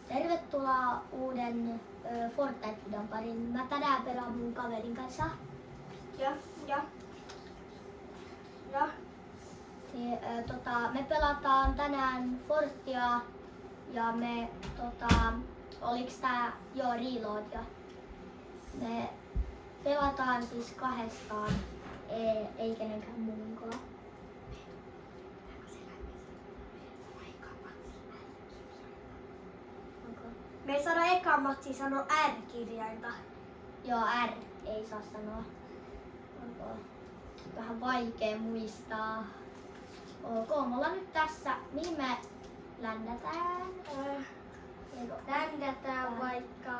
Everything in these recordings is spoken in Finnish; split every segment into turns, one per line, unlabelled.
Tervetuloa uuden Fortnite-videon pariin. Mä tänään pelaan mun kaverin kanssa. Me pelataan tänään Fortia ja me oliks tää Reload ja me pelataan siis kahdestaan, ei kenenkään muunkaan.
Me ei saada eka matsi sanoa R-kirjainta.
Joo, R ei saa sanoa. Onko vähän vaikea muistaa. Ok, me ollaan nyt tässä. Mihin me ländätään?
Ländätään vaikka...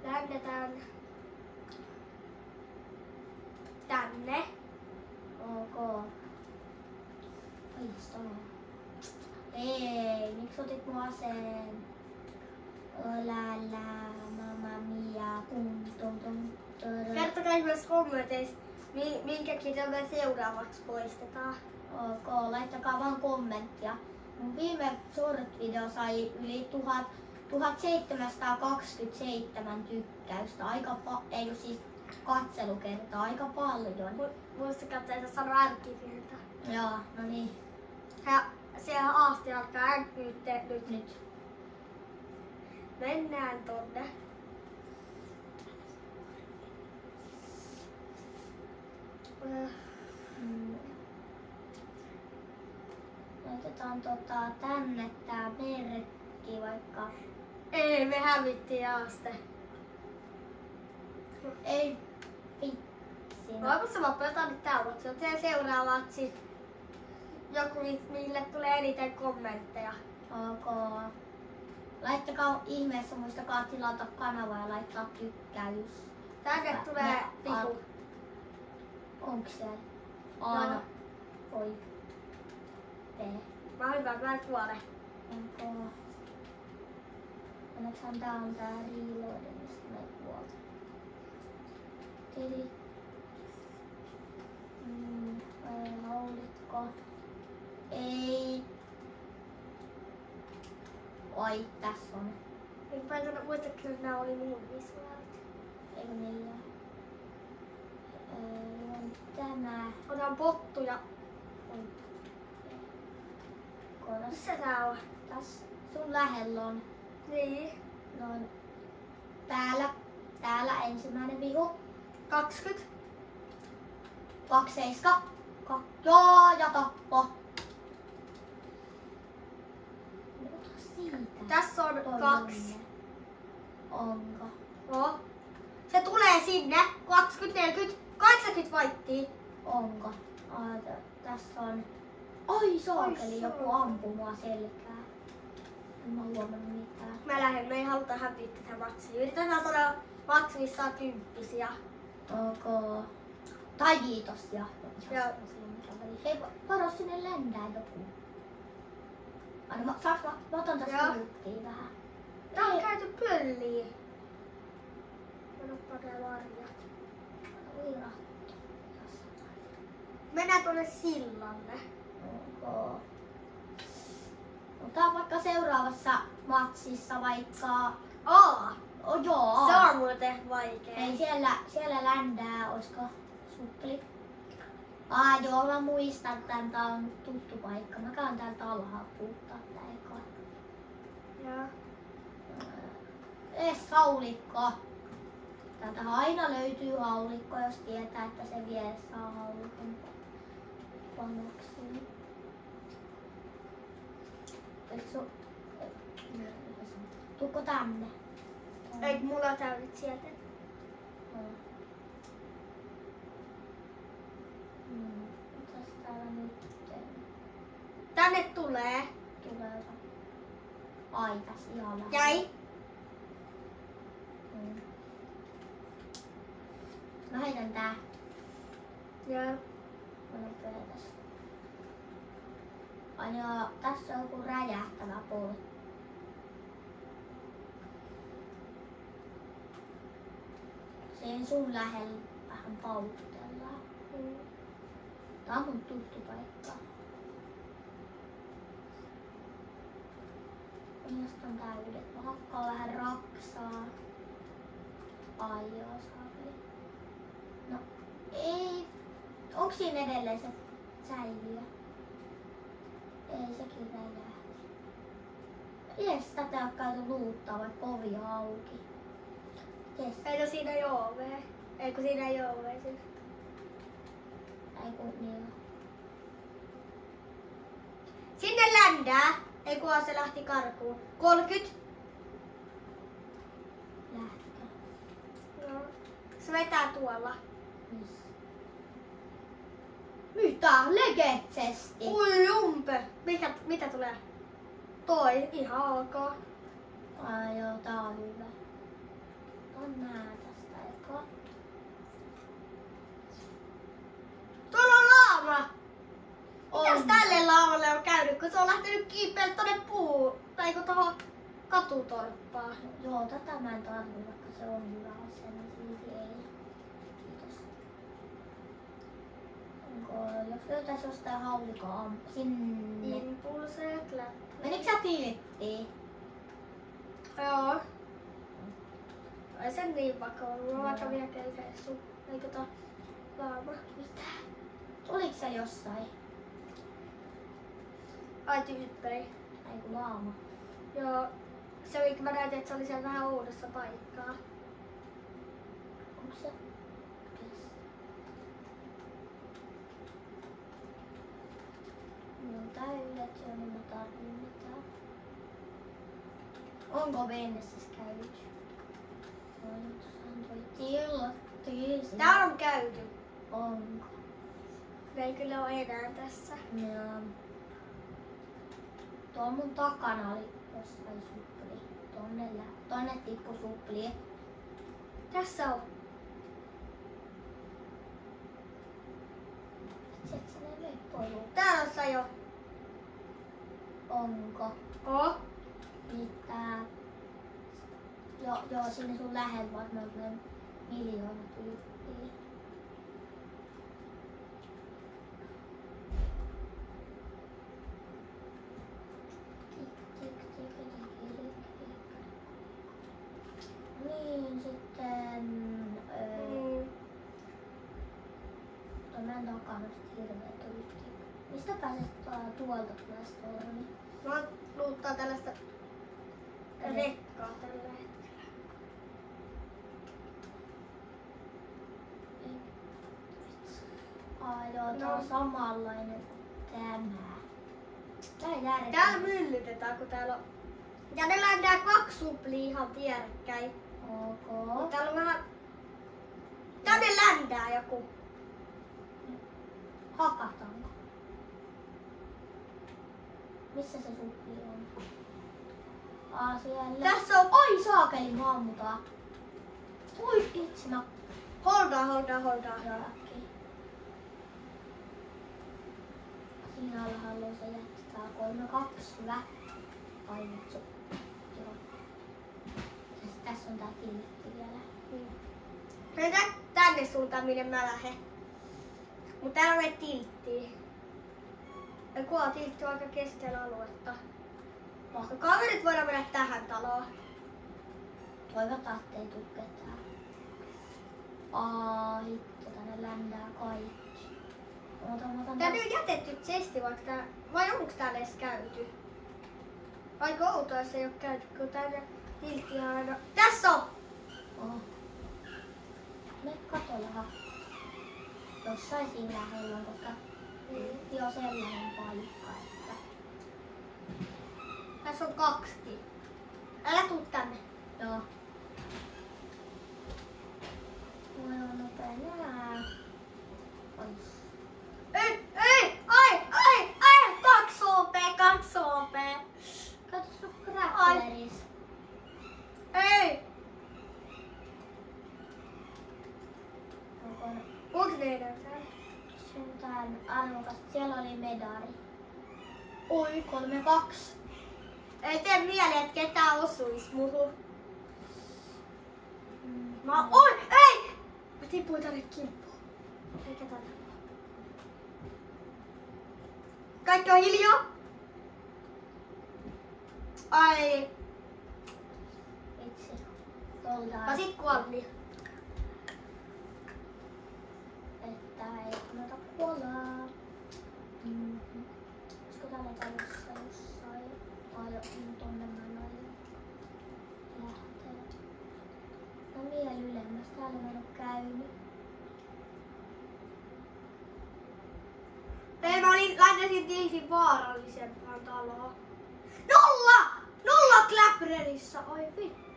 Ländätään tänne.
Ok. Ai sano. Ei, miksi otit mun aseen? Mamma mia,
Kertokaa myös kommenteissa, minkä kirjan me seuraavaksi poistetaan.
Ok, laittakaa vaan kommenttia. Mun viime short-video sai yli 1727 tykkäystä. Eikö siis katselukertaa, aika paljon.
Muistakaa, että ei saa sanoa R-kirjainta.
Joo, no niin.
Ja siellä Aasti alkaa nyt. Mennään tonne.
Laitetaan tänne tää merkki vaikka.
Ei, me hävittiin Aaste.
Ei vitsi.
Voiko se vaan pelataan nyt tää matsi? On teidän seuraava matsi. Joku, mille tulee eniten kommentteja.
Ok. Laittakaa ihmeessä, muistakaa tilata kanava ja laittaa tykkäys.
Tänne tulee pihu.
Onks siellä? Aana. Oi. P.
Mä oon hyvä, mä en kuole.
Onko? Onneksaan tää on tää Reload, mistä mä ei kuole. Tili. Vai haulitko? Ei. Oi, tässä on.
Mä en muista, että nää oli mun visuaalit.
Eikö niillä? On tämä.
Otan pottuja.
Koras.
Missä tää on?
Tässä sun lähellä on.
Niin.
Noin. Täällä ensimmäinen vihu.
20.
27. Joo, ja tappo. Siitä.
Tässä on 2.
Onko?
No. Se tulee sinne. 20, 40, 80 vaittia.
Onko? Tässä on. Oi saakeli, joku ampuu mua selkää. En mä huomannut mitään.
Mä lähden, me ei haluta häviä tätä matsia. Yritetään saada matsi, missä on 10.
Ok. Tai 5 ja.
Joo.
Hei, varo sinne lentää joku. Saaks mä otan tästä kulttiin vähän.
Tää on käyty pölliin. Odotpa tää varja. Mennään tuonne sillalle.
Ok. Otetaan vaikka seuraavassa matsissa vaikka. Joo.
Se on muuten vaikea.
Ei siellä ländää, oisko suppli? Joo, mä muistan, että tää on tuttu paikka. Mä käyn täältä alhaalla puuttaa tää eka.
Joo.
Haulikko. Täältä aina löytyy haulikko, jos tietää, että se vieressä saa haulikon panoksiin. Tuukko tänne?
Ei, mulla täytyy sieltä.
Mitäs täällä nyt?
Tänne tulee.
Tulee. Ai, tässä ihan lähellä.
Jäi.
Mä heitän tää.
Joo.
Mä tässä. Ai joo, tässä on joku räjähtävä poltti. Siinä sun lähellä vähän paukutellaan. Tää on mun tuttu paikka. Mielestä on täydet. Mä hakkaan vähän raksaa. Ai joo, saakeli. No ei. Onks siinä edelleen se säiliö? Ei, sekin räjähti. Jes, tätä ei oo käyty luuttaa, vaikka ovi on auki. Jes.
Eikö siinä ei oo ovea? Eikö siinä ei oo ovea siis?
Ei kun niin.
Sinne ländää! Ei kun se lähti karkuun. 30.
Lähtikö?
No. Se vetää tuolla.
Missä? Mitä? Legetsesti?
Ui jumpe! Mitä tulee? Toi, ihan ok.
Ai joo, tää on hyvä. On nää tästä eka.
Tuolla on laama! Mitäs
On.
tälle laamalle on käynyt, kun se on lähtenyt kiipeämään tonne tai tohon katutorppaan?
Joo, tätä mä en tarvitse, vaikka se on hyvä asia, niin silti ei. Kiitos. Jos löytäis jostain haulikoa sinne.
Impulseet läpi.
Menikö sä tilttiin?
Joo. Ei sen niin vaikka ollut. Mä vaikka vielä käyn sun. Eikö tää laama?
Mitä? Oliko se jossain?
Ai tyyppei.
Ei kun laama.
Joo. Se oli, mä näytin, että se oli siellä vähän oudossa paikkaa.
Onko se? No täydet jo, niin mä tarvitsen mitään. Onko Vennessäs käynyt? No nyt on toi tiltti.
Tää on käyty.
Onko?
Me ei kyllä ole enää tässä.
Joo. Tuolla mun takana oli jossain supli. Tonne tippu supli.
Tässä on.
Et sä ne leppoilu.
Täällä on Sajo.
Onko?
Oo.
Mitä? Joo, sinne sun lähellä voit noin miljoona tyyppiä. Niin, sitten tämän takana hirveet yhtiä. Mistä pääset tuolta tulee stormi?
Mä luuttaa tällaista rekkaa tällä hetkellä.
Ai joo, tää on samanlainen kuin tämä. Tää ei järjestä.
Täällä myllytetään, kun täällä on... Ja ne ländää 2 suplia ihan vierekkäin.
Ok.
Täällä on vähän... Tänne ländää joku.
Hakataanko? Missä se suppi on? Siellä.
Tässä on...
Oi saakeli, mä ammutaan. Oi itse mä.
Holdaa.
Joo, äkkiä. Siinä alhaalla se jättää 3-2, hyvä. Ai vitsu. Joo. Ja sit tässä on tää tiltti vielä.
Mennään tänne suuntaan, minne mä lähden. Mut täällä on tilttiä. Ja kuva tiltti on aika keskellä aluetta. No, kaverit voidaan mennä tähän taloon.
Toivotaan, ettei tuu ketään. Hitto, tänne ländää kaikki. Otan.
Tänne on jätetty chesti, vaikka tää... Vai onks täällä edes käyty? Aika outoa, jos ei oo käyty, kun tänne tiltti on aina... Tässä on!
Me katolla. Jossain siinä lähellä on, koska jo sellainen paikka, että...
Tässä on 2. Älä tuu tänne.
Joo. Voi olla nopea nää. Ois.
Ai! 2 OP!
Kato sun grappleris.
Ei! Onks ne enää täällä?
Se on jotain arvokasta. Siellä oli medari.
Oi.
3-2.
Ei tee mieli, että ketään osuis muhun. Oi! Ei! Mä tipuin tänne kimppuun. Eikä tänne. Kaikki on hiljaa. Ai.
Vitsi. Tolta.
Mä sit kuolin.
Että ei kannata kuolla. Olisiko täällä talossa jossain? Tonne mennä lähtee. No vielä ylemmäs. Täällä mä en oo käynyt.
Ei, mä laitasin tiltin vaarallisempaan taloon. 0 Clapperissa. Oi vittu.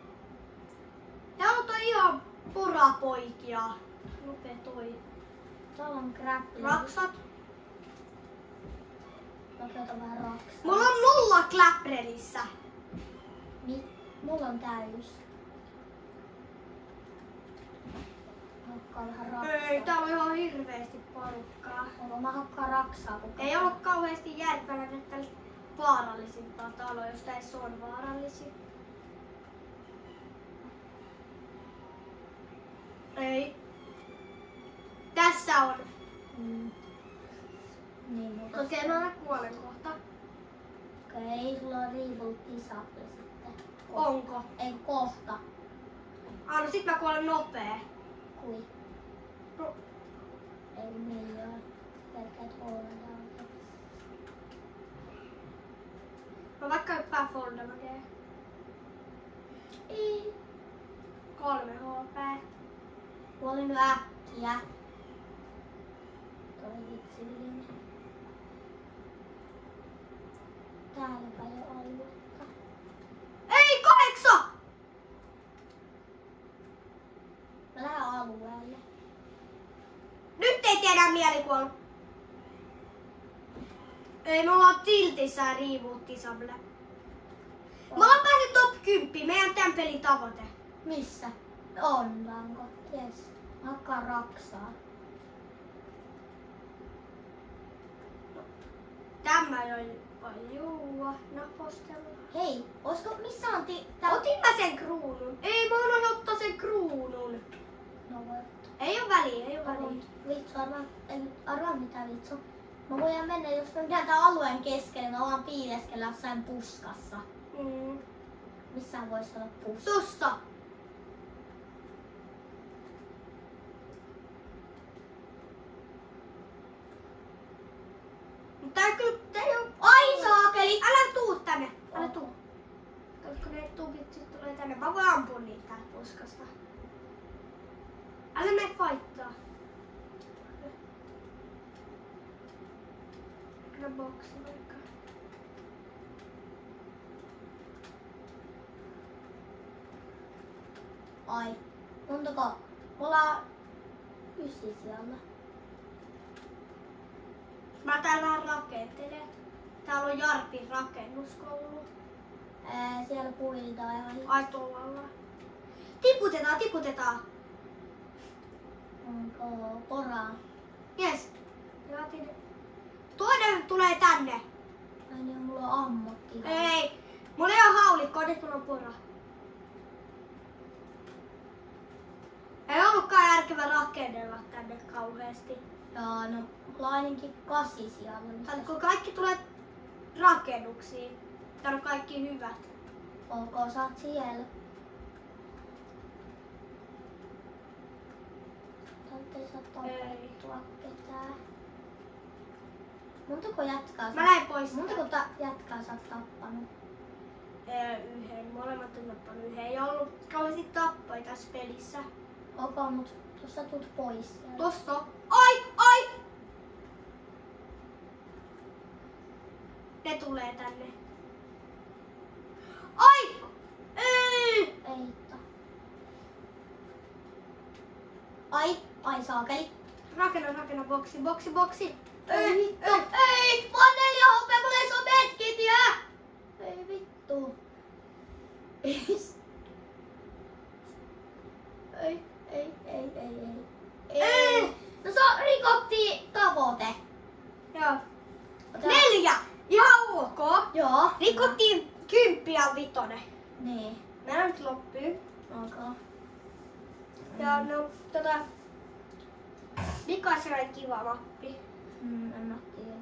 Täällä on ihan porapoikia. Lukee toi.
Täällä on grappler.
Raksat.
Mä otan vähän raksaa.
Mulla on 0 Clapperissa.
Mulla on täys. Hakkaa vähän raksaa.
Ei, täällä on ihan hirveesti porukkaa.
Onko mä hakkaa raksaa?
Ei ollut kauheasti järkevää että vaarallisimpaa taloa, jos tässä on vaarallisin. Ei. Tässä on.
Niin, mutta...
Okei, mä kuolen kohta.
Okei, sulla on Revolt Disable sitten.
Onko?
Ei kohta.
No sit mä kuolen nopee.
Kui?
No.
Ei miljoona. Pelkät holdaa.
Mä vaikka hyppään Foldamakeen.
Ei.
3 HP.
Kuolin nyt äkkiä. Toi vitsillinen. Täällä paljon aluetta.
Ei, 8!
Mä lähden alueelle.
Nyt ei tiedä mielikuolla. Ei, me ollaan tiltissä ja Reboot Disable. Me ollaan päässyt top 10, meidän tämän pelin tavoite.
Missä? Ollaanko? Jes. Hakkaa raksaa.
Tämä ei juua, napostella.
Hei, olisiko missä on
Otin mä sen kruunun. Ei, mä unohdin ottaa sen kruunun.
No voi.
Ei oo väliä, ei oo väliä.
Vittu, arvaa mitä vittu. Mä voin mennä, jos mä mennään tän alueen keskelle, mä vaan piileskellä jossain puskassa. Missään voisi olla puska.
Tossa. Tää kyllä,
Ai saakeli!
Älä tuu tänne, älä tuu. Koska ne tuupit sit tulee tänne, mä voin ampua niitä täältä puskasta. Älä mene fightaa. Kyllä boksi vaikka.
Ai, montako? Mulla on 9 siellä.
Mä täällä vähän rakentelen. Täällä on Jarpin rakennuskoulu.
Siellä puilta on ihan
Ai tuolla. Tiputetaan, tiputetaan.
Onko poraa?
Jes. Toinen tulee tänne.
Ai niin, mulla on ammotti.
Ei. Mulla ei ole haulikko, nyt mulla on pora. Ei ollutkaan järkevä rakennella tänne kauheasti.
Joo, no mulla on ainakin 8 siellä.
Kun kaikki tulee rakennuksiin. Täällä on kaikki hyvät.
Ok, sä oot siellä. Täältä ei saa tapettua ketään. Montako jätkää
Mä lähden pois.
Montako jätkää sä oot tappanut?
Yhden. Molemmat on tappanut yhden. Ei ollut kauheasti tappoja tässä pelissä.
Ok, mut tuossa tuut pois. Sieltä.
Tossa. Ai! Ai! Ne tulee tänne. Ai! Ei!
Eitta. Ai saakeli.
Rakenna boksi, boksi, boksi.
Ei vittu.
Ei! Vaan 4 HP, mulla ei oo medkitiä!
Ei vittu. Ei. No rikottiin tavoite.
Joo. 4! Ihan ok.
Joo.
Rikottiin 10 ja 5.
Niin.
Meillä nyt loppuu.
Ok.
Ja no, mikä on sellainen kiva mappi?
En mä tiedä.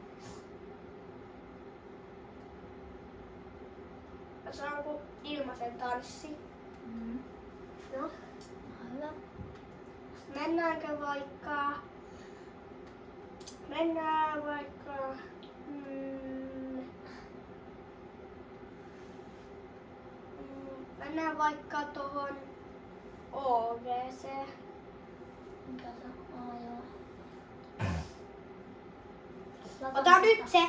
se on kuin ilmaisen tanssi. No,
Hyvä.
mennään vaikka mennään vaikka tohon OGC.
Mikä se on? Joo.
Ota nyt se,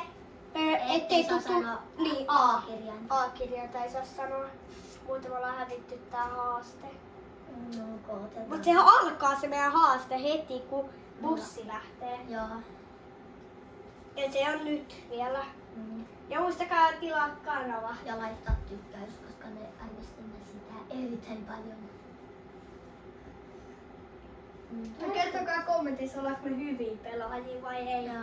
ettei
saa
tuttu
sanoa
niin,
A-kirjain.
A-kirjainta ei saa sanoa. Muuten me ollaan hävitty tää haaste.
No, koetetaan.
Mut sehän alkaa se meidän haaste heti, kun bussi lähtee.
Joo.
Ja se on nyt vielä.
Mm.
Ja muistakaa tilaa kanava.
Ja laittaa tykkäys, koska me arvostamme sitä erittäin paljon.
Ja kertokaa kommentissa, ollaanko me hyviä pelaajia vai ei.
Ja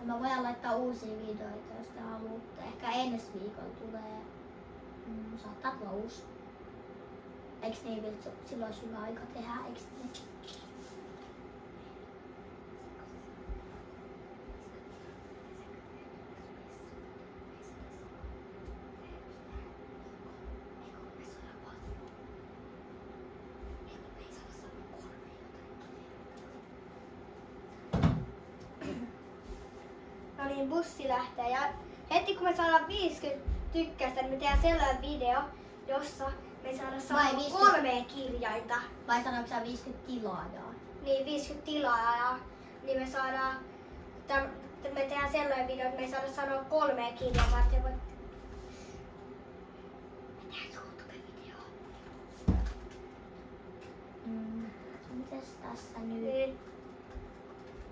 mä voin laittaa uusia videoita, jos te haluatte. Ehkä ensi viikolla tulee. Saattaa tulla uusi. Eiks niin, Viltsu? Silloin olisi hyvä aika tehdä, eiks niin?
No niin, bussi lähtee ja heti kun me saadaan 50 tykkäystä, niin me tehdään sellainen video, jossa me saadaan
Vai 50?
3 kirjainta.
Vai sanoiko sä 50 tilaajaa?
Niin 50 tilaajaa, niin me saadaan, me tehdään sellainen video, että me ei saada sanoa 3 kirjaa varten. Me tehdään YouTube-video.
Mites tässä nyt?
Niin.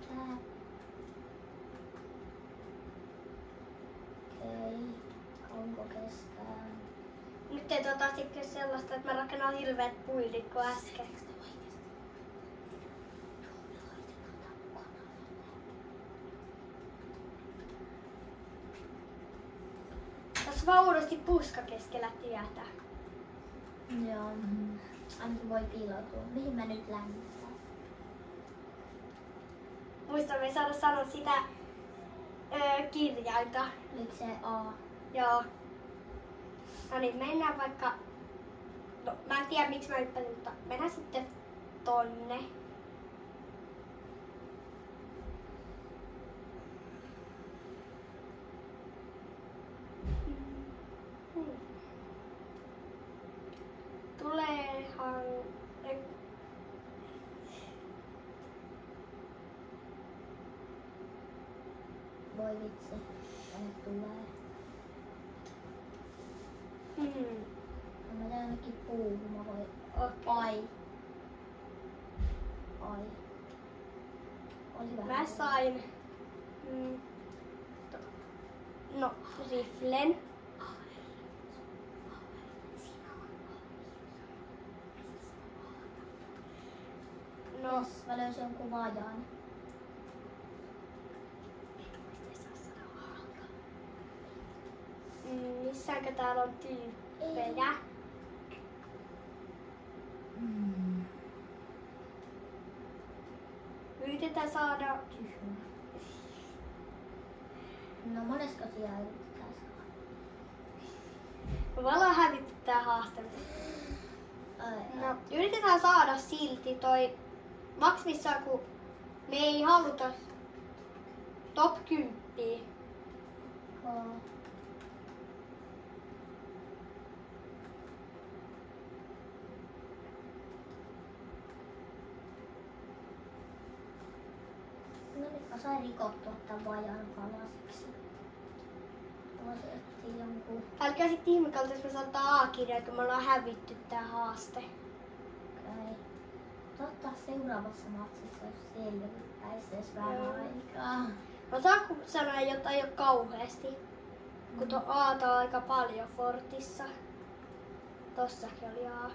Tää. Okei. Kauanko kestää?
Nyt ei sitten sellaista, että mä rakennan hirveät puilit kuin äsken. Tässä vaan uudesti puska keskellä tietä.
Joo. Ainakin voi piiloutua. Mihin mä nyt lämmittää?
Muista, me ei saada sanoa sitä kirjainta.
Oliko se A?
Joo. No niin, mennään vaikka... No, mä en tiedä miksi mä hyppäsin, mutta mennään sitten tonne. Tuleehan...
Voi vitsi. Tänne tulee. Mä teen ainakin puuhun. Mä voin... Ai. Oli vähän.
Mä sain... No, riflen. No,
Yes, mä löysin jonkun vajan.
missäänkö täällä on tyyppejä? Yritetään saada...
No monesko siellä yritetään saada?
Me ollaan hävitty tää haaste. No, yritetään saada silti toi maksimissaan, kun me ei haluta top 10.
No nyt mä sain rikottua tän vajan palasiksi. Voisi etsiä jonkun...
Älkää sit ihmekalta, jos me saattaa A-kirjaa, kun me ollaan hävitty tää haaste.
Okei. Toivottavasti seuraavassa matsissa, jos selvittäisi edes vähän
Joo.
aikaa.
No saanko sanoa jotain jo kauheasti? Kun tuo Aata on aika paljon Fortissa. Tossakin oli A.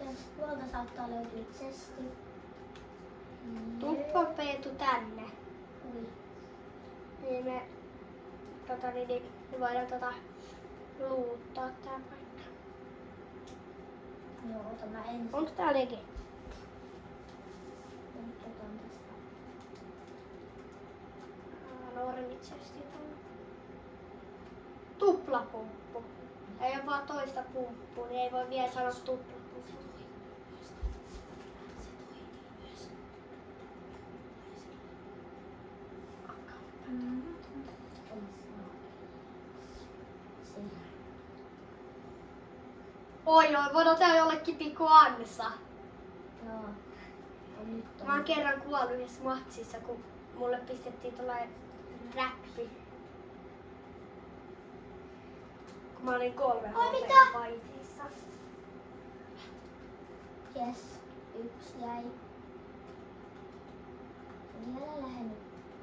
Jos tuolta saattaa löytyä chesti.
Tuppa Peetu tänne.
Ui.
Niin me me voidaan luuttaa tää paikka.
Joo, ota mä ensin.
Onko tää lege?
Ota
chestit on. Tuplapumppu. Ei ole vaan toista pumppua, niin ei voi vielä sanoa tuplapumppu. Oi, voin ottaa jollekin pikku Ansa.
Joo. Nyt
Mä oon kerran kuollut yhdessä matsissa, kun mulle pistettiin tollainen räppi. Kun mä olin 3
mitä?
paitissa.
Jes, 1 jäi. Vielä lähden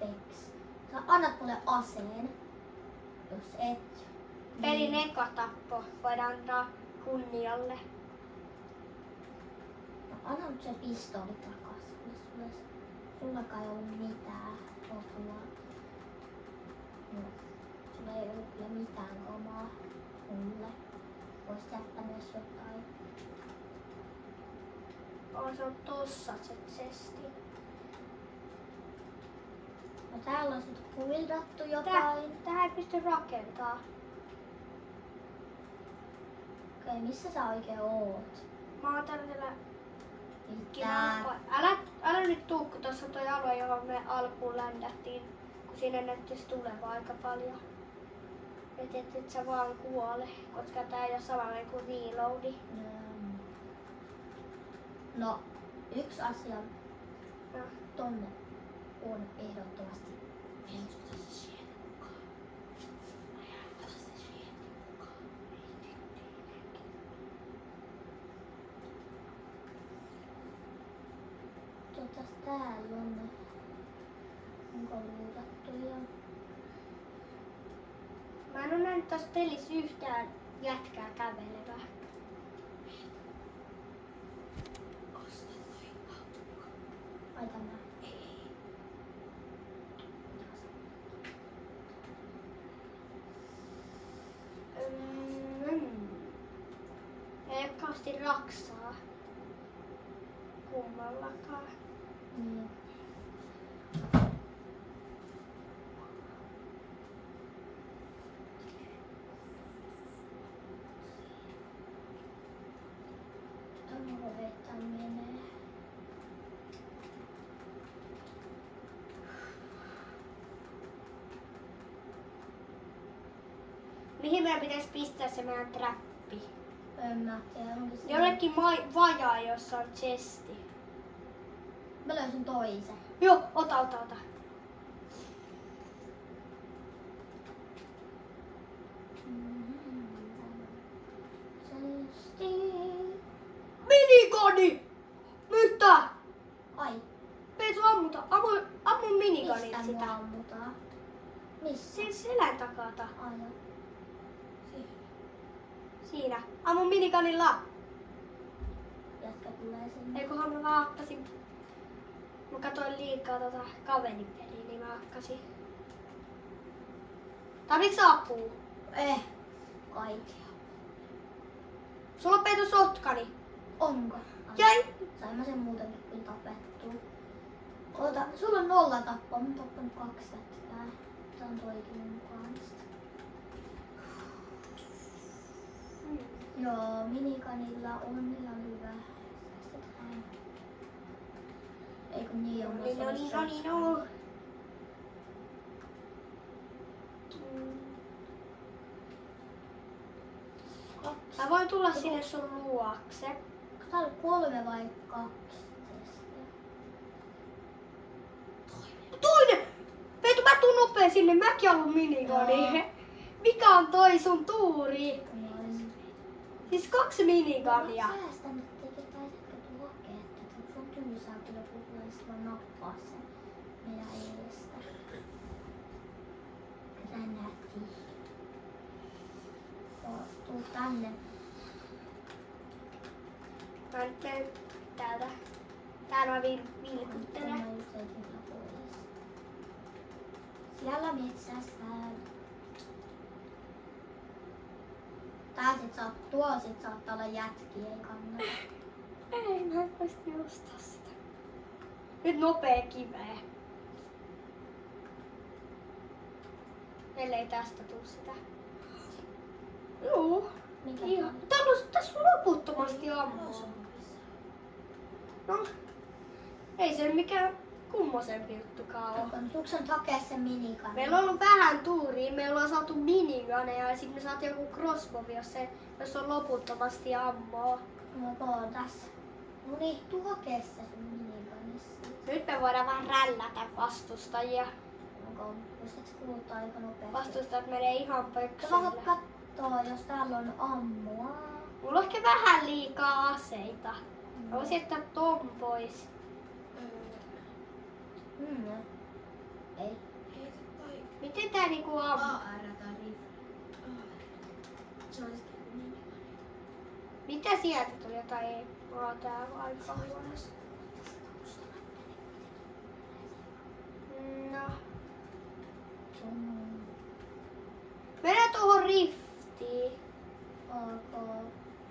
Peks. Sä annat mulle aseen. Jos et.
Pelin eka tappo voidaan antaa kunnialle.
No, anna nyt se pistooli takas. Sullakaan ei ollut mitään apua. No, sulla ei ollut kyllä mitään omaa mulle. Voisit jättää myös jotain.
Se on tossa se chesti.
No täällä on sit huildattu jotain.
Tähän ei pysty rakentaa.
Okei, missä sä oikein oot?
Mä oon tällaisella
Mitä?
Älä nyt tuu, kun tossa on toi alue, johon me alkuun ländättiin. Kun siinä näyttäisi tuleva aika paljon. Et sä vaan kuole, koska tää ei oo samanlainen kuin reloadi.
No, yksi asia
No.
tonne on ehdottomasti. Täällä on. Onko luutattu ja...
Mä en oo nähnyt tässä pelissä yhtään jätkää kävelevää.
Ai tämä.
Ei oo kauheasti raksaa. Kummallakaan.
Niin. Tavoita menee.
Mihin meidän pitäisi pistää se meidän trappi?
En mä tiedä, onko se...
Jollekin vajaa, jossa on chesti.
Mä löysin toisen.
Joo, ota. Minigani! Mitä?
Ai,
Peetu ammuta. Ammu miniganit
mistä
sitä.
mua ammutaan? Missä?
Siinä selän takata.
Ai, joo.
Siinä. Ammu miniganilla.
Jätkä tulee sinne.
Eiköhän mä vaan hakkasin. Mä katsoin liikaa kaverin peliä, niin mä hakkasin. Tarviks apua?
Kaikkea.
Sulla on Peetu sotkani.
Onko?
Jäi.
Sain mä sen muutenkin kyllä tapettua. Oota, sulla on 0 tappoa, mä oon tappanut 2 jätkää. Tää on toikin mun kanssa. Joo, minikanilla on ihan hyvä. Säästetään. Eikö niin on?
No. Mä voin tulla sinne sun luokse.
Tää oli 3 vai 2 testiä?
Toinen! Peetu, mä tuun nopea sinne. Mäkin haluun minigani. Mikä on toi sun tuuri? Siis 2 minigania.
Mä säästän, ettei ketään jätkä tuu hakee, että se on tylsää kyllä puhua, ja sit vaan nappaa sen meidän edestä. Kyllä nähtiin. Tuu tänne.
Mä nyt käyn täältä. Täällä mä vilkuttelen.
Siellä metsässä. Tää tuolla sit saattaa olla jätkiä, ei kannata.
Ei, mä en pysty nostaa sitä. Nyt nopea kiveä. Ellei tästä tuu sitä. Juu.
Mikä
Ihan. Tässä on loputtomasti ammua. No. Ei se mikään kummosempi juttukaan oo.
Tuutko sä nyt hakea sen minikanen?
Meillä on ollut vähän tuuria. Me ollaan saatu miniganeja ja sitten me saatiin joku crossbow, jos on loputtomasti ammoa.
Onko tässä? No niin, tuu hakee se sun minikanissa.
Nyt me voidaan vähän rällätä vastustajia.
Onko? Muistat sä kuluttaa aika nopeasti?
Vastustajat menee ihan
Sä
pöksylle.
voit kattoo, jos täällä on ammua.
Mulla on ehkä vähän liikaa aseita. Mä voisin jättää ton pois.
Ei.
Miten tää niinku ammuu?
AR tai rifle. Se on sitten minikanen.
Mitä sieltä tuli? Jotain ei. Mulla on tää aika huonossa. No. Mennään tuohon riftiin.
Ok.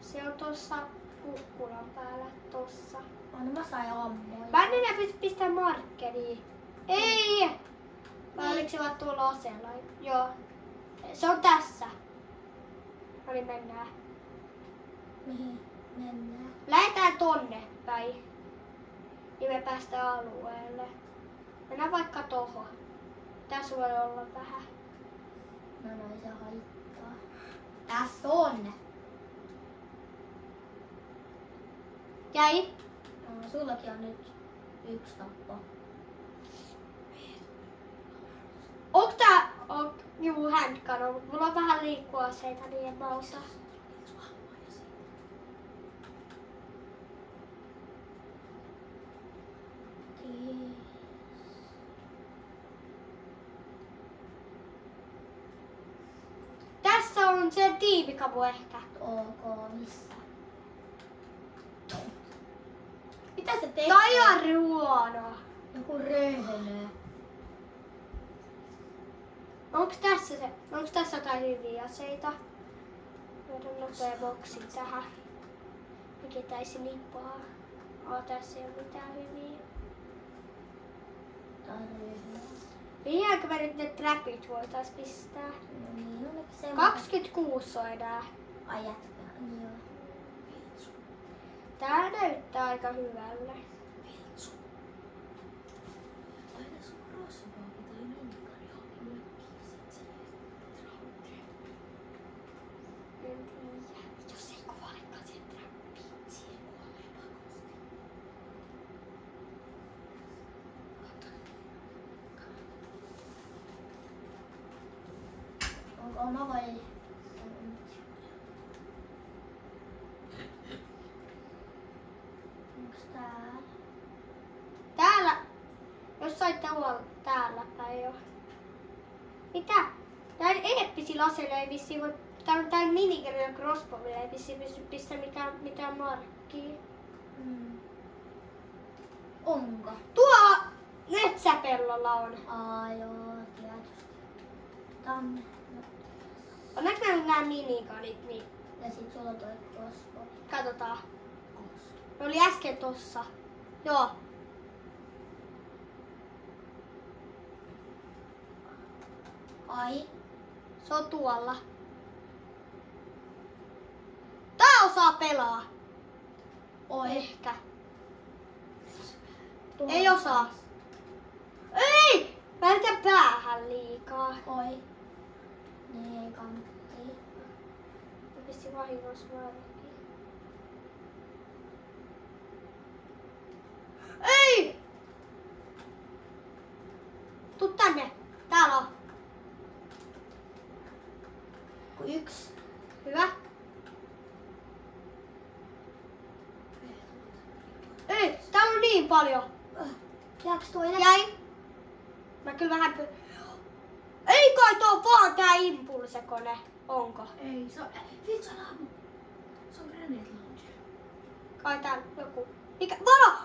Se on tossa kukkulan päällä tossa.
No mä sain ammua.
Mä en enää pysty pistämään markkeriin. Ei! Vai oliko se vaan tuolla aseella? Joo. Se on tässä. No niin, mennään.
Mihin mennään?
Lähetään tonne päin. Niin me päästään alueelle. Mennään vaikka tohon. Tässä voi olla vähän.
No noin se haittaa. Tässä on!
Jäi.
No, sullakin on nyt 1 tappo.
Onko tää juu handgun, mutta mulla on vähän liikkuaseita, niin en mä osaa. Tässä on se tiivikavu ehkä.
Ok, missä? Mitä se tekee?
Tai ihan huono.
Joku röhönö.
Onko tässä jotain hyviä aseita? Voidaan nopea boksi tähän. Mikä taisi nippaa. Tässä ei ole mitään hyviä.
Tai röhönö.
Mihinkö me nyt ne trapit voitais pistää?
No niin, onneksi se
26 on enää.
Ai jätkää, joo.
Tää näyttää aika hyvälle.
Laita sun crossbow tai minikani johonkin mökkiin sit
En tiedä. Jos ei kuolekaan siihen trappiin.
siihen kuolee pakosti.
Onko oma vai? Onks täällä?
Täällä. Jossain täällä päin jo. Mitä? Näin eeppisillä aseilla ei vissiin voi. Täällä minigun ja crossbowilla ei vissiin pysty pistämään mitään markkia.
Onko?
Tuo metsäpellolla on.
Joo, tietysti. Tänne. No.
Onneksi meillä on nää minigunit, niin
Ja sit sulla toi crossbow.
katsotaan. Ne oli äsken tossa. Joo.
Ai.
Se on tuolla. Tää osaa pelaa.
Oi.
Ehkä.
Tuolla.
Ei osaa. Ei! Mä yritän päähän liikaa.
Oi. Niin ei kannattiin.
Mä pistin vahingossa markkiin. Ei! Tuu tänne. Täällä on.
1.
Hyvä. Ei! Täällä on niin paljon.
Jääks toinen?
Jäi. Mä kyllä vähän ei kai tuo vaan tää impulsekone. Onko?
Ei, se on... Vitsi, älä ammu. Se on grenade launcher.
Kai täällä joku. Mikä? Varo!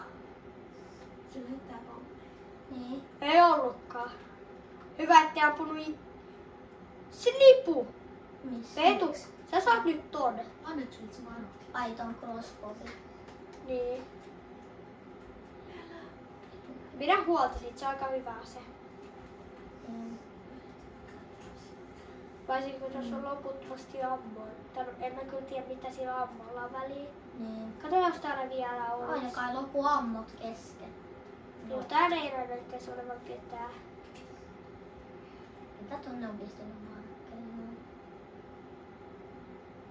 Se lähettää pommeja.
Niin.
Ei ollutkaan. Hyvä, ettei ampunut se lipu.
Missä?
Petu, sä saat nyt ton.
Annetko nyt se varoitti?
Ai ton crossbowin.
Niin.
Älä.
Pidä huolta siitä, se on aika hyvä ase.
Mm.
Varsinkin kun tuossa on loputtomasti ammoja. En mä kyllä tiedä mitä sillä ammolla on väliä.
Niin.
Kato jos täällä vielä on.
Aina kai loppu ammot kesken.
Joo, täällä ei näyttäisi olevan ketään.
Mitä tonne on pistänyt markkeliin?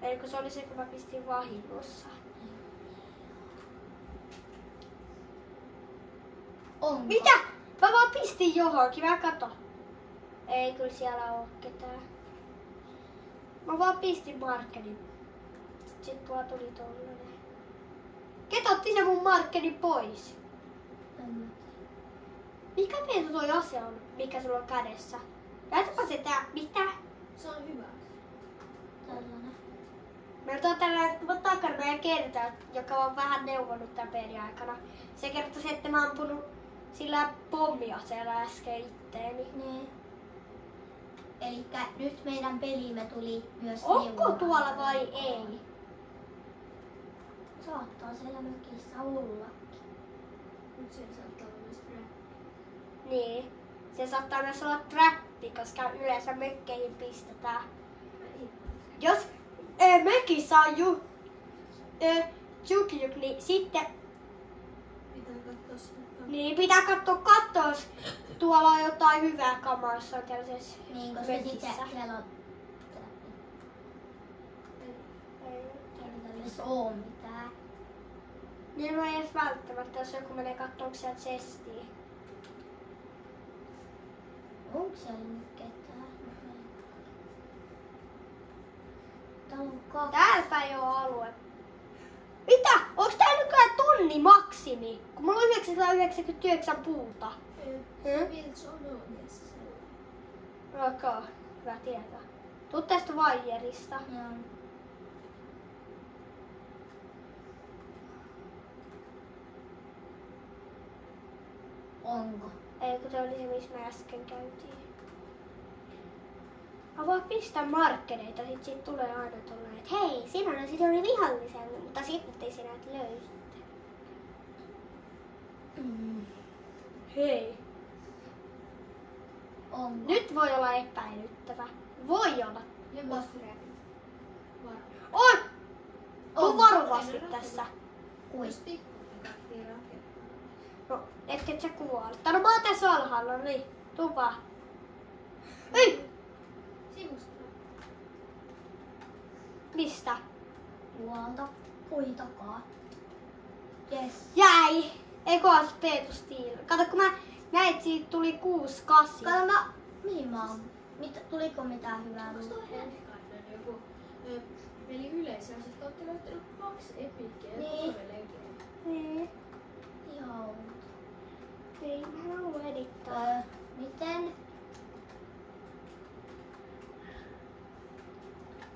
Ei kun se oli se, kun mä pistin vahingossa.
Onko?
Mitä? Mä vaan pistin johonkin, mä kato. Ei kyllä siellä oo ketään. Mä vaan pistin markkerin. Sitten tuo tuli tollanen. Ketä otti se mun markkerin pois? Mikä meitä toi ase on, mikä sulla on kädessä? Näytäpä se tää, mitä?
Se on hyvä.
Tällainen.
Meillä on tällainen takana meidän kerta, joka on vähän neuvonut tämän pelin aikana. Se kertoi, että mä oon ampunut sillä pommiaseella äsken itteeni.
Niin. Elikkä nyt meidän pelimme tuli myös
Onko
neuvonut.
tuolla vai ei?
Saattaa siellä mökissä ollakin.
Nyt siellä saattaa olla myös trap.
Niin. Se saattaa myös olla trappi, koska yleensä mökkeihin pistetään. Jos mökissä on juk, niin sitten
Pitää katsoa sinne.
niin pitää katsoa, jos tuolla on jotain hyvää kamaa jossain tällaisessa
Niin, koska
mökissä.
sitten siellä on...
Ei.
Ei tällaisessa oo mitään.
Niin ei edes välttämättä, jos joku menee kattoo, onko siellä chestia.
Onko siellä nyt ketään? Täällä on kaksi.
Täältä ei oo alue. Mitä? Onks tää nykyään tonni maksimi? Kun mulla on 999 puuta.
Vilts on oikeassa sellainen.
Okei, hyvä tietää. Tuu tästä vaijerista.
Joo. Onko?
Ei, kun se oli se, missä me äsken käytiin. Mä voin pistää markkereita, sit siitä tulee aina tolleen, että hei, sinä on sinun vihallisen, mutta sitten ei sinä et löysi. Hei.
Onko?
Nyt voi olla epäilyttävä. Voi olla.
Ja myös trap. Varo.
On!
On.
Tuu varovasti tässä.
Kui?
Jos pikkuinen tarvitsee rakentaa.
No, et sä kuole. Tai no mä oon tässä alhaalla, niin. Tuu vaan. Ei!
Sivusta.
Mistä?
Tuolta. Puitakaa. Yes.
Jäi! Eikö ois Peetustiil? Kato, kun mä näin, että siitä tuli 6, 8.
Kato mä... Mihin mä oon? Tuliko mitään hyvää
Onko tuo
luukkuun?
Henrikainen joku peli yleisöä, että olette löytänyt 2 epikkiä ja
Niin.
3 legendaa.
Niin.
Joo.
Ei mä halua edittaa.
Miten?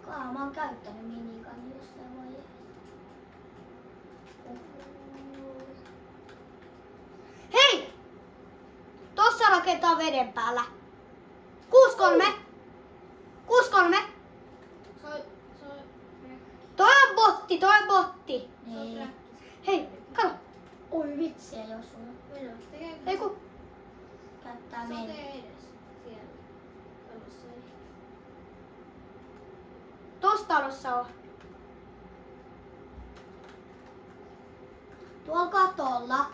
Mä oon käyttänyt minigun jossain vaiheessa.
Hei! Tossa rakentaa veden päällä. 6-3. 6-3.
Se on
Toi on botti, toi on botti.
Niin.
Hei, kato.
Oi vitsi, ei osunut.
Meno.
Ei kun.
Käyttää
Se on
meidän.
teidän edessä. Siellä. Talossa ei.
Tossa talossa on.
Tuolla katolla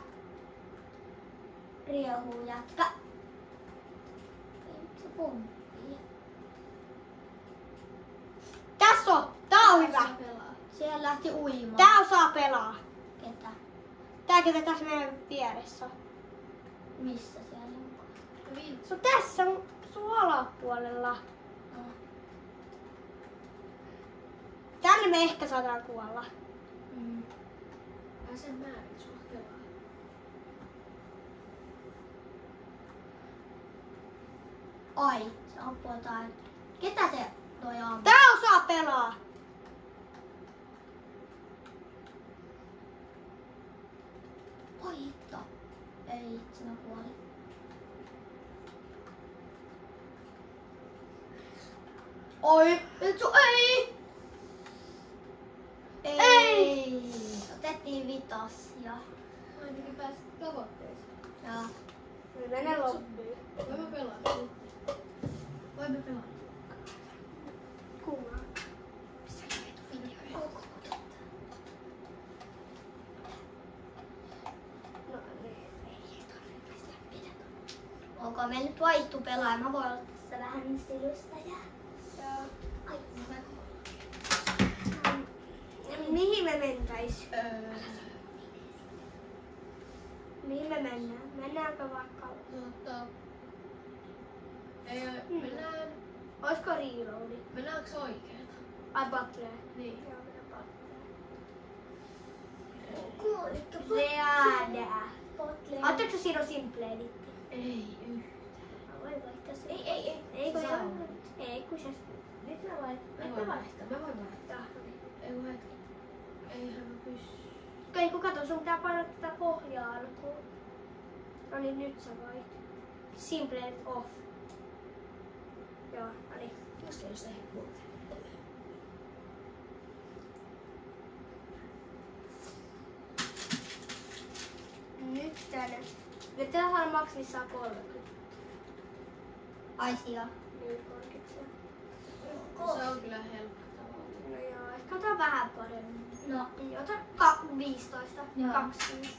riehuu jätkä. Se pomppii.
Tässä on. Tää on hyvä.
Se pelaa.
Siellä lähti uimaan.
Tää osaa pelaa.
Ketä?
Tää ketä tässä meidän vieressä on.
Missä siellä on?
No Vilts.
No tässä on sun alapuolella.
Ah.
Tänne me ehkä saadaan kuolla.
Mm.
Sen määrin sua pelaa.
Ai, se ampuu jotain. Ketä se toi ampuu?
Tää osaa pelaa.
Oi hitto. Ei, itse mä kuolin. Oi, nyt ei!
Ei!
Otettiin vitas ja...
Ainakin pääsit tavoitteeseen.
ja
Me menee loppuun.
Voimme pelaa. Voimme pelaa.
kuva. Missä videoja? No niin, ei tarvitse pistää pidetään.
Onko meillä nyt vaihtu pelaaja? Mä voin olla tässä vähän silystä ja...
Joo.
Ai, hyvä.
Mihin me mentäis? Mihin me mennään? Mennäänkö vaikka...
Mennään...
Oisko reloadi?
Mennäänkö oikeeta?
Ai Battle.
Niin.
Joo, mennään Battle.
Kuulitko?
Reada. Ottaako siinä on simple editti?
Ei yhtään.
Mä voin vaihtaa sen.
Ei kun
Sä
joo.
voit.
Ei kun se... Nyt mä voin.
Mä voin vaihtaa. Mä voin vaihtaa. Ei kun hetki. Eihän mä pysty.
Ei kun kato, sun pitää painaa tätä pohjaa alkuun. No niin, nyt sä voit. Simple edit off. Joo, no niin.
Jos ei se muuta.
Nyt tänne. Nyt tää saa maksimissaan 30.
Ai sijaa.
Niin 30 siellä.
Se on kyllä helppo tavalla.
No joo, ehkä ota vähän paremmin.
No,
Niin, ota 15.
Joo.
20.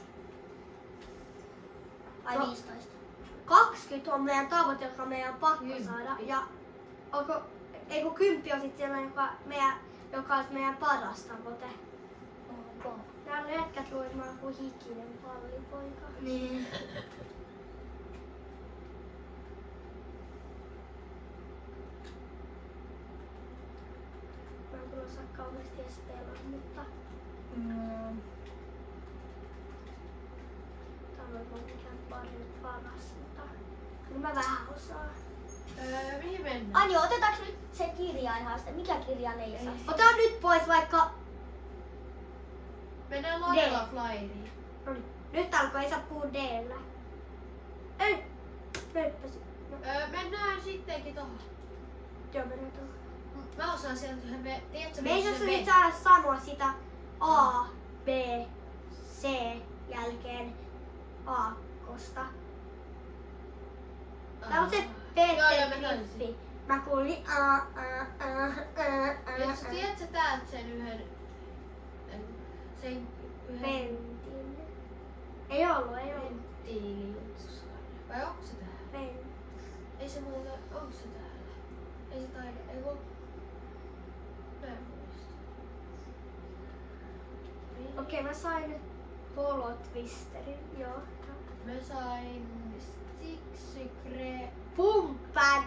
ai
No.
15.
20 on meidän tavoite, joka meidän on pakko
10.
saada. Ja onko, ei kun 10 on sitten sellainen, joka olisi meidän paras tavoite.
Onko?
Täällä jätkät luimaan kuin hikinen pallipoika.
Niin.
Mä en kyllä osaa kauheasti edes pelaa, mutta tää on varmaan mikään paras, mutta kyllä mä vähän osaan.
Mihin mennään?
Anjo, otetaanko nyt se kirjainhaaste? Mikä kirjain ei saa?
Ota nyt pois vaikka...
Mennään laajalla flyeriin.
No niin, nyt alkoi, ei saa puhua D-llä. Ei! Pöppäsi. No,
Mennään sittenkin tohon.
joo, mennään tuohon.
Mä osaan sieltä yhden tiedätkö
Me ei
missä
saa
se
nyt
V?
saada sanoa sitä A, B, C jälkeen aakkosta. Tää on se
Joo,
Peter
mä taisin.
Griffi. Mä kuulin A.
Jos tiedät sä täältä sen yhden... Sen yhden...
Ventin. Ei ollut.
Venttiilijutsus. Vai onko se täällä?
Ventin.
Ei se muuta... Onko se täällä? Ei se taida... Ei voi... Mä en muista.
Okei, mä sain Polo Twisterin. Joo.
Mä sain... Stiksikre...
Pumpan.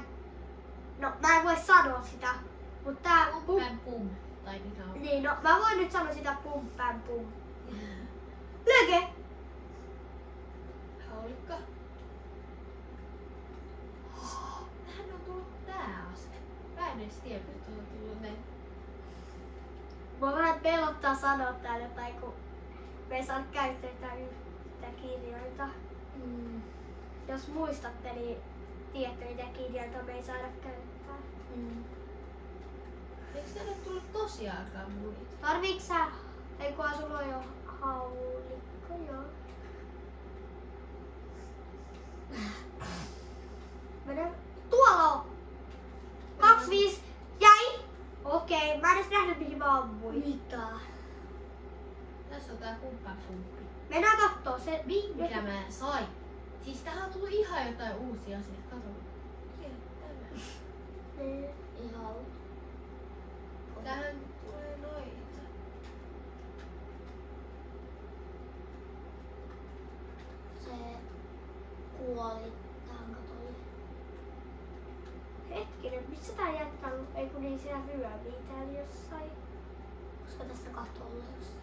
No, mä en voi sanoa sitä. Mutta tää
Pum. Tai mikä on.
Niin, no mä voin nyt sanoa sitä pumpan pum. Löge!
Haulikka. Tähän on tullut tää ase. Mä en edes tiedä, että on tullut ne.
Mua vähän pelottaa sanoa täällä jotain, kun me ei saa käyttää yhtä kirjoita. Jos muistatte, niin tiedätte mitä kirjoita me ei saada käyttää.
Eikö tänne tullut tosiaankaan muita?
Tarviiks sä? Ei kun sulla on jo haulikko, joo. Mennään. Tuolla on! 25 jäi! Okei, mä en edes nähnyt mihin mä ammuin.
Mitä?
Tässä on tää kumppapumppi.
Mennään kattoo se.
Minkä mä sain? Siis tähän on tullut ihan jotain uusia asioita. Kato. Mikä tämä?
Ihan.
Tähän tulee noita.
Se kuoli tähän katolle.
Hetkinen, missä tää jättää? Ei kun niin siellä vyömii täällä jossain.
Koska tässä kahtoo olla jossain.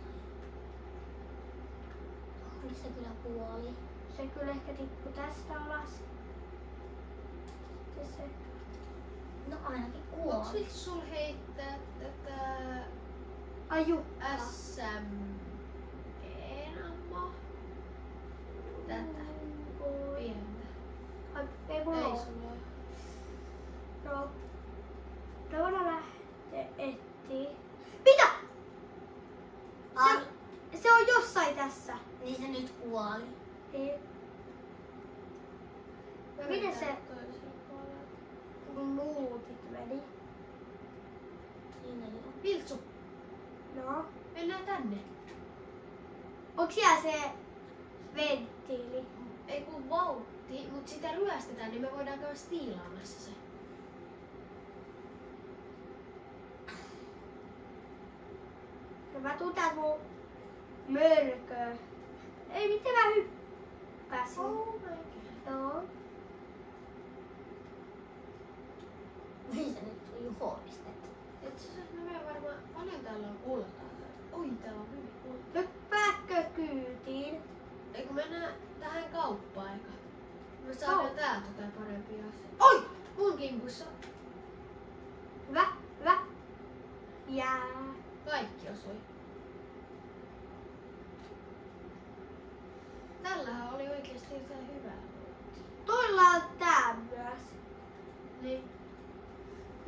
Niin se kyllä kuoli.
Se kyllä ehkä tippui tästä alas. Sitten se.
No ainakin
Voinko
kuoli.
nyt sul heittää tätä
Ai Jukka.
SMG-nammaa? Tätä pientä.
Ai, ei mulla
Ei
oo.
sulla ole.
No. No voidaan lähteä etsiä. Mitä? Se on jossain tässä.
Niin se nyt kuoli.
Niin. Miten se
Toisella puolella.
kun luutit meni?
Siinä jo.
Viltsu,
No.
mennään tänne.
Onko siellä se venttiili?
Ei kun vauhti, mutta sitä ryöstetään, niin me voidaan käydä stiilaamassa se.
Ja mä tuun täältä mun mörköön. Ei miten mä hyppäsin.
Oh my god.
Joo.
Mihin sä nyt juhoistet?
Et sä me menen varmaan, paljon täällä on kultaa. Oi, täällä on hyvin kultaa.
Hyppääkö kyytiin?
Ei kun mennään tähän kauppaan eka. Me saadaan täältä jotain parempia asioita. Oi! Mun kimpussa.
Hyvä, hyvä. Ja
Kaikki osui. Tällähän oli oikeesti jotain hyvää.
tuolla on tää myös.
Niin.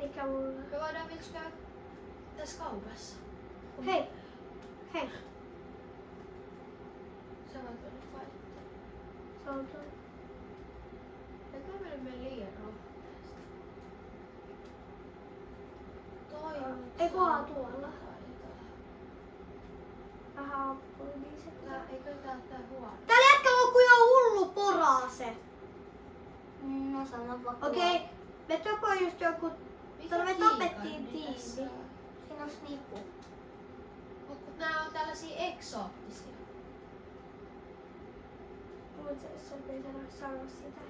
Mikä mulla?
Me voidaan myös käydä tässä kaupassa.
Hei, hei.
Sä voit mennä vaihtaa.
Se on tuolla.
Eikö me mene liian rohkeasti? Toi on...
Ei vaan tuolla. Vähän ampui niin se.
Eikö tää ole tää huono?
Täällä jätkä on kuin ihan hullu porase.
No sama vaikka.
Okei, me toko just joku.
Mikä
Me
kiikari
tapettiin
niin tässä
tiimi.
on?
Siinä on snipu.
Mut kun nää on tällaisia eksoottisia.
Mut se pitää sanoa sitä.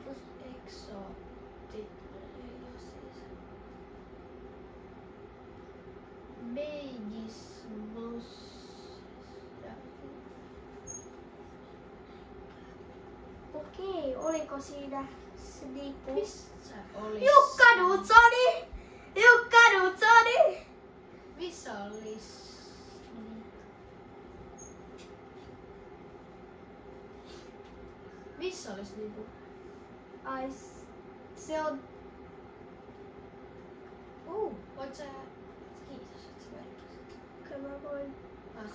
Eksoottinen ei oo siis. Meigismus.
Okei, oliko siinä snipu?
Missä olis?
Jukka Nutsoni! Jukka Nutsoni!
Missä olis? Missä olis niinku?
Ai, se on...
Voit sä... Kiitos, että sä verkkasit.
Kyllä mä voin...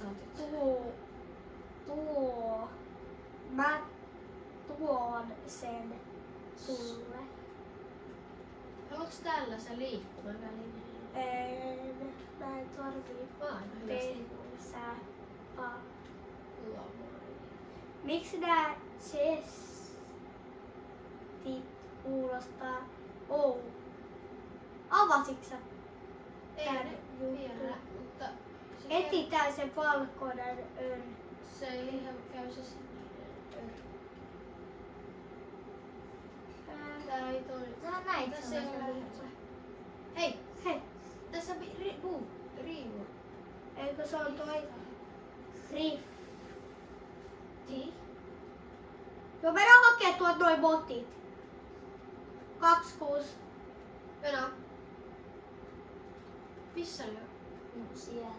Sä otit sen.
Tuo. Mä tuon sen sulle.
Haluatko tällä se liikkumaväline?
Mä en tarvii
Mä oon aina hyvä liikkumaan.
pesää.
Lomaa.
Miksi nää chestit kuulostaa? Avasitko sä?
Ei
Tää
ne
juttu.
vielä, mutta... se
Etsitään se valkoinen
Se ei ihan käy se sininen. Tää ei toi...
Sä näit
Tässä ei ole
sellaisen
lähellä. Hei!
Hei,
Tässä on riivu.
eikö se on toi rifti? Joo, mennään hakee tuot noi botit. 26.
Venä. Missä ne on?
No siellä.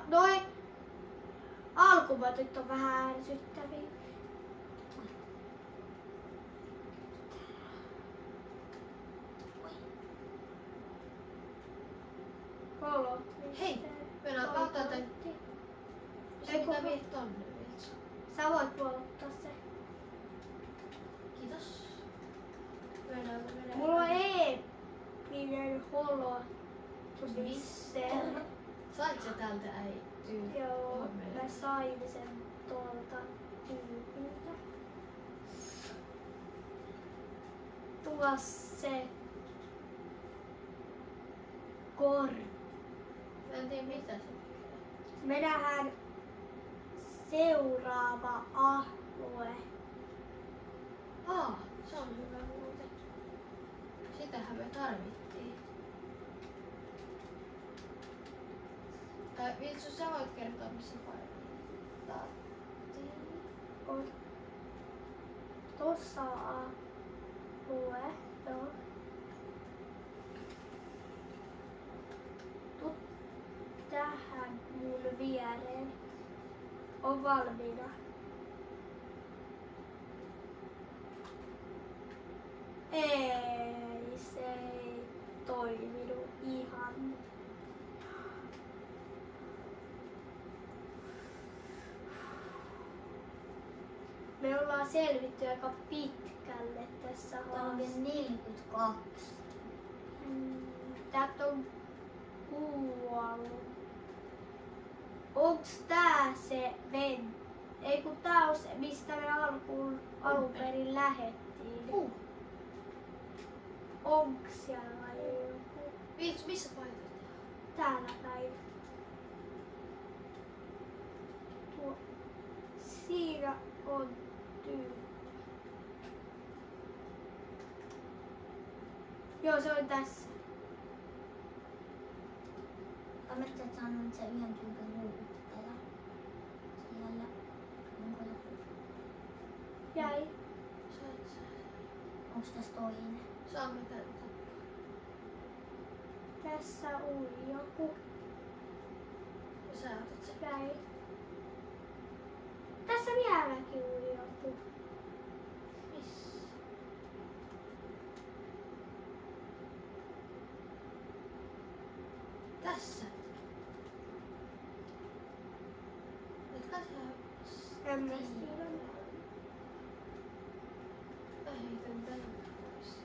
Noi alkubotit on vähän ärsyttäviä.
Hei, Venä, ottaa tän. Se
Ei, kun-
pitää viedä tonne Viltsu.
Sä voit polttaa se.
Kiitos. Venä.
Mulla on eeppinen holo.
Mister. Sait sä tältä äityy?
Joo, mä sain sen tuolta tyypiltä. Tuo se kortti.
Mä en tiedä mitä se on.
Me nähdään seuraava alue.
Se on hyvä muuten. Sitähän me tarvittiin. Viltsu, sä voit kertoa missä paikassa.
On tossa alue. Joo. Tuu tähän mun viereen. On valmiina. Ei, se ei toiminut ihan. Me ollaan selvitty aika pitkälle tässä
Tää on vielä
haasteessa.
42.
Täältä on kuollut. Onks tää se Ei kun tää on se, mistä me alun perin lähettiin. Onks siellä joku?
Missä paikassa?
Täällä päin. Siinä on tyyppi. Joo, se on tässä.
Kamerat sä oot saanut sen yhden tyypin luuttaja. Siellä. Onko joku?
Jäi.
Onks tässä toinen?
Saamme tän tappaa.
Tässä on joku.
Ja sä otat sen.
Jäi. Tässä vieläkin on joku.
Missä? Tässä. Etkä sä...
En mä tiedä.
Mä heitän tän pois.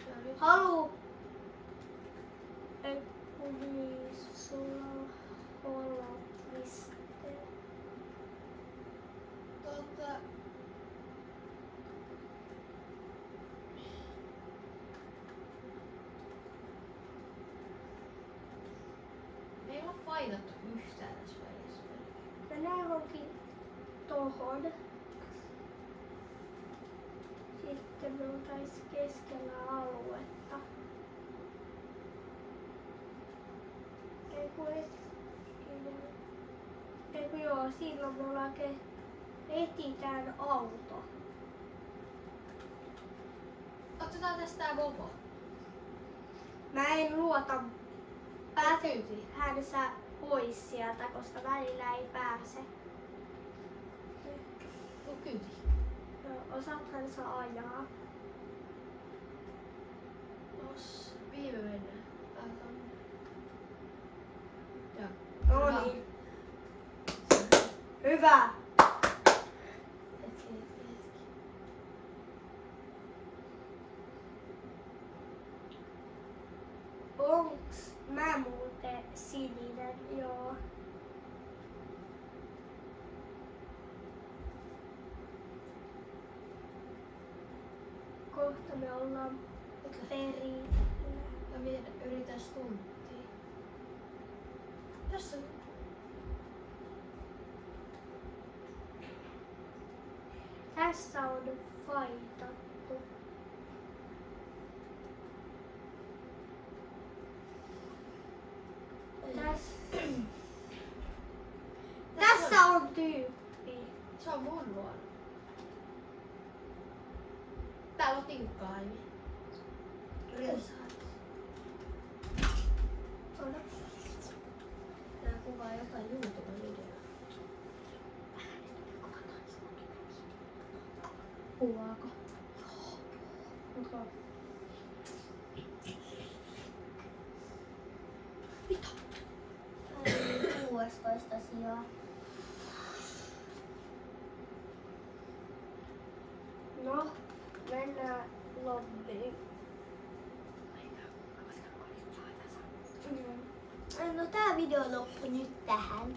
Ja nyt...
Haluu. Ei sulla olla piste.
Me ei olla faitattu yhtään tässä välissä.
Mennään johonkin tohon. Sitten me oltais keskellä aluetta. Ei kun joo, silloin me ollaan etsitään auto.
Otetaan tästä tää Volvo.
Mä en luota
Kyyti.
hänsä pois sieltä, koska välillä ei pääse.
Tuu kyyti.
Osaathan sä ajaa.
Viime mennään. Joo.
No
Hyvä.
niin. Hyvä!
Hetki.
Onks mä muuten sininen? Joo. Kohta me ollaan perillä.
Ja minä yritän stunttia. Tässä on.
Tässä on faitattu. Tässä on tyyppi.
Se on mun luona. Täällä on tiukka aivi. Nää kuvaa jotain YouTube-videoa.
Kuvaako? Joo.
16 sijaa.
No, mennään lobbiin.
No tää video loppui nyt tähän.